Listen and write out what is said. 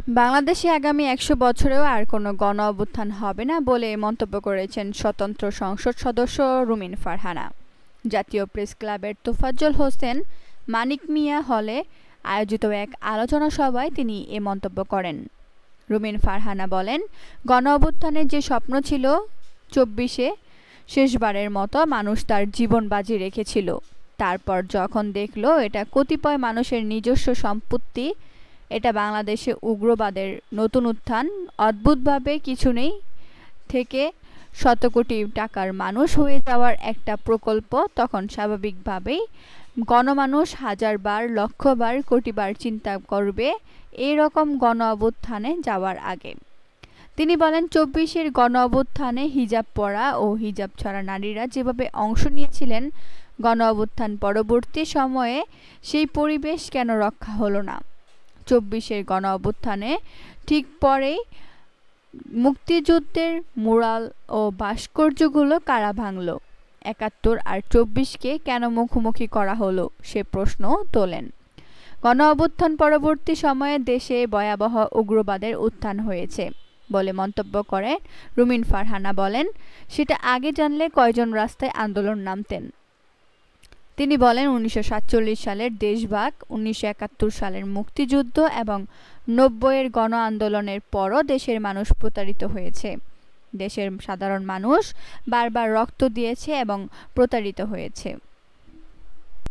বাংলাদেশে আগামী ১০০ বছরেও আর কোনো গণ-অভ্যুত্থান হবে না বলে মন্তব্য করেছেন স্বতন্ত্র সংসদ সদস্য রুমিন ফারহানা। জাতীয় প্রেসক্লাবের তোফাজ্জল হোসেন মানিক মিয়া হলে আয়োজিত এক আলোচনা সভায় তিনি এ মন্তব্য করেন। রুমিন ফারহানা বলেন, গণ-অভ্যুত্থানের যে স্বপ্ন ছিল ২৪-এ শেষবারের মতো মানুষ তার জীবন বাজি রেখেছিল। তারপর যখন দেখল এটা কতিপয় মানুষের নিজস্ব সম্পত্তি, এটা বাংলাদেশে উগ্রবাদের নতুন উত্থান, অদ্ভুতভাবে কিছু নেই থেকে শত কোটি টাকার মানুষ হয়ে যাওয়ার একটা প্রকল্প, তখন স্বাভাবিকভাবেই গণমানুষ হাজারবার, লক্ষবার, কোটিবার চিন্তা করবে এই রকম গণ-অভ্যুত্থানে যাওয়ার আগে। তিনি বলেন, ২৪-এর গণ-অভ্যুত্থানে হিজাব পরা ও হিজাব ছাড়া নারীরা যেভাবে অংশ নিয়েছিলেন, গণ-অভ্যুত্থান পরবর্তী সময়ে সেই পরিবেশ কেন রক্ষা হলো না? ২৪-এর গণ-অভ্যুত্থানে ঠিক পরেই মুক্তিযুদ্ধের মুরাল ও ভাস্কর্যগুলো কারা ভাঙল? ৭১ আর ২৪-কে কেন মুখোমুখি করা হলো সে প্রশ্ন তোলেন। গণ-অভ্যুত্থান পরবর্তী সময়ে দেশে ভয়াবহ উগ্রবাদের উত্থান হয়েছে বলে মন্তব্য করে রুমিন ফারহানা বলেন, সেটা আগে জানলে কয়জন রাস্তায় আন্দোলন নামতেন? তিনি বলেন, ১৯৪৭ সালের দেশভাগ, ১৯৭১ সালের মুক্তিযুদ্ধ এবং ৯০-এর গণ আন্দোলনের পরও দেশের মানুষ প্রতারিত হয়েছে। দেশের সাধারণ মানুষ বারবার রক্ত দিয়েছে এবং প্রতারিত হয়েছে।